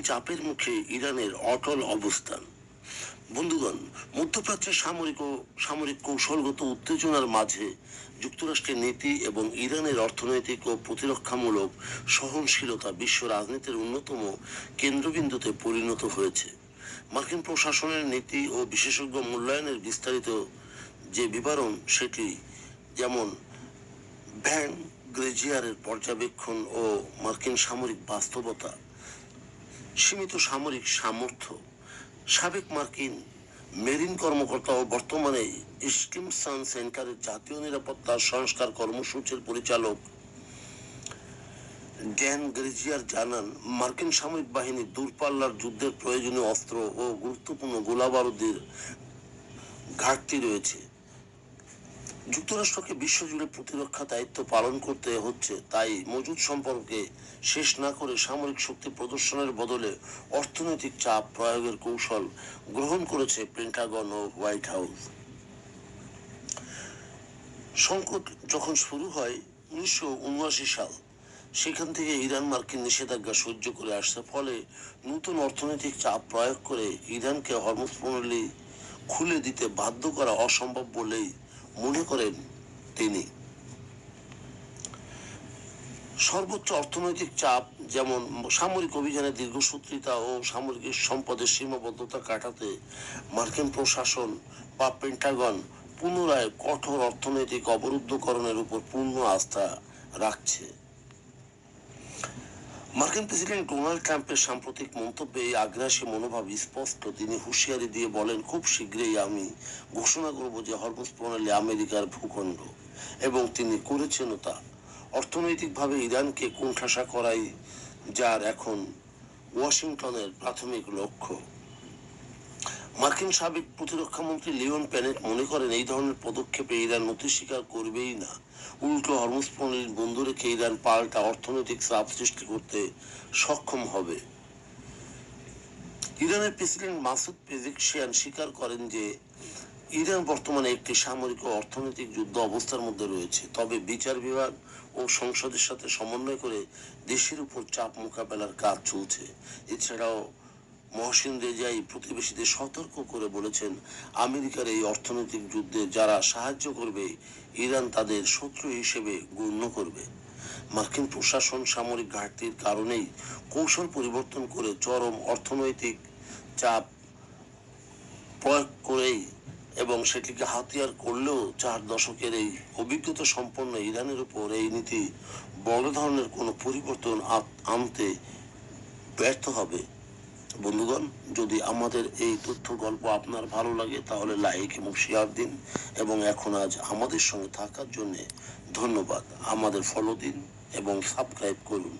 চাপের মুখে ইরানের অটল অবস্থান। বন্ধুগণ, মধ্যপ্রাচ্যের সামরিক কৌশলগত উত্তেজনার মাঝে যুক্তরাষ্ট্রের নীতি এবং ইরানের অর্থনৈতিক ও প্রতিরক্ষামূলক সহনশীলতা বিশ্ব রাজনীতির অন্যতম কেন্দ্রবিন্দুতে পরিণত হয়েছে। মার্কিন প্রশাসনের নীতি ও বিশেষজ্ঞ মূল্যায়নের বিস্তারিত যে বিবরণ, সেটি যেমন ভ্যান গ্রেজিয়ারের পর্যবেক্ষণ ও মার্কিন সামরিক বাস্তবতা, সীমিত সামরিক সামর্থ্য, সাবেক মার্কিন মেরিন কর্মকর্তা ও বর্তমানে স্টিমসন সেন্টারের জাতীয় নিরাপত্তা সংস্কার কর্মসূচির পরিচালক ড্যান গ্রেজিয়ার জানান, মার্কিন সামরিক বাহিনী দূরপাল্লার যুদ্ধের প্রয়োজনীয় অস্ত্র ও গুরুত্বপূর্ণ গোলাবারুদের ঘাটতি রয়েছে। যুক্তরাষ্ট্রকে বিশ্বজুড়ে প্রতিরক্ষা দায়িত্ব পালন করতে হচ্ছে, তাই মজুদ সম্পর্কে শেষ না করে সামরিক শক্তি প্রদর্শনের বদলে অর্থনৈতিক চাপ প্রয়োগের কৌশল গ্রহণ করেছে পেন্টাগন ও হোয়াইট হাউস। সংকট যখন শুরু হয় 1979 সাল, সেখান থেকে ইরান মার্কিন নিষেধাজ্ঞা সহ্য করে আসছে। ফলে নতুন অর্থনৈতিক চাপ প্রয়োগ করে ইরানকে হরমুজ প্রণালী খুলে দিতে বাধ্য করা অসম্ভব বলেই মনে করেন তিনি। সর্বোচ্চ অর্থনৈতিক চাপ, যেমন সামরিক অভিযানের দীর্ঘসূত্রিতা ও সামরিক সম্পদের সীমাবদ্ধতা কাটাতে মার্কিন প্রশাসন বা পেন্টাগন পুনরায় কঠোর অর্থনৈতিক অবরুদ্ধকরণের উপর পূর্ণ আস্থা রাখছে। মার্কিন প্রেসিডেন্ট ডোনাল্ড ট্রাম্পের সাম্প্রতিক মন্তব্যে এই আগ্রাসী মনোভাব স্পষ্ট। তিনি হুঁশিয়ারি দিয়ে বলেন, খুব শীঘ্রই আমি ঘোষণা করব যে হরমুজ প্রণালী আমেরিকার ভূখণ্ড, এবং তিনি করেছেনও তা। অর্থনৈতিকভাবে ইরানকে কোণঠাসা করাই যার এখন ওয়াশিংটনের প্রাথমিক লক্ষ্য। মার্কিন সাবেক প্রতিরক্ষা মন্ত্রী লিওন প্যানেট মনে করেন, এই ধরনের পদক্ষেপে ইরান নতি স্বীকার করবেই না, উল্টো হরমুজ প্রণালী বন্ধ রেখে ইরান পাল্টা অর্থনৈতিক চাপ সৃষ্টি করতে সক্ষম হবে। ইরানের প্রেসিডেন্ট মাসুদ পেজেকশিয়ান স্বীকার করেন যে ইরান বর্তমানে একটি সামরিক ও অর্থনৈতিক যুদ্ধ অবস্থার মধ্যে রয়েছে, তবে বিচার বিভাগ ও সংসদের সাথে সমন্বয় করে দেশের উপর চাপ মোকাবেলার কাজ চলছে। এছাড়াও মহসিন রেজাই প্রতিবেশীদের সতর্ক করে বলেছেন, আমেরিকার এই অর্থনৈতিক যুদ্ধে যারা সাহায্য করবে, ইরান তাদের শত্রু হিসেবে গণ্য করবে। মার্কিন প্রশাসন সামরিক ঘাটতির কারণেই কৌশল পরিবর্তন করে চরম অর্থনৈতিক চাপ প্রয়োগ করেই এবং সেটিকে হাতিয়ার করলেও 4 দশকের এই অভিজ্ঞতা সম্পন্ন ইরানের উপর এই নীতি বড় ধরনের কোনো পরিবর্তন আনতে ব্যর্থ হবে। বন্ধুগণ, যদি আমাদের এই তথ্য গল্প আপনার ভালো লাগে তাহলে লাইক এবং শেয়ার দিন, এবং আজ আমাদের সঙ্গে থাকার জন্য ধন্যবাদ। আমাদের ফলো দিন এবং সাবস্ক্রাইব করুন।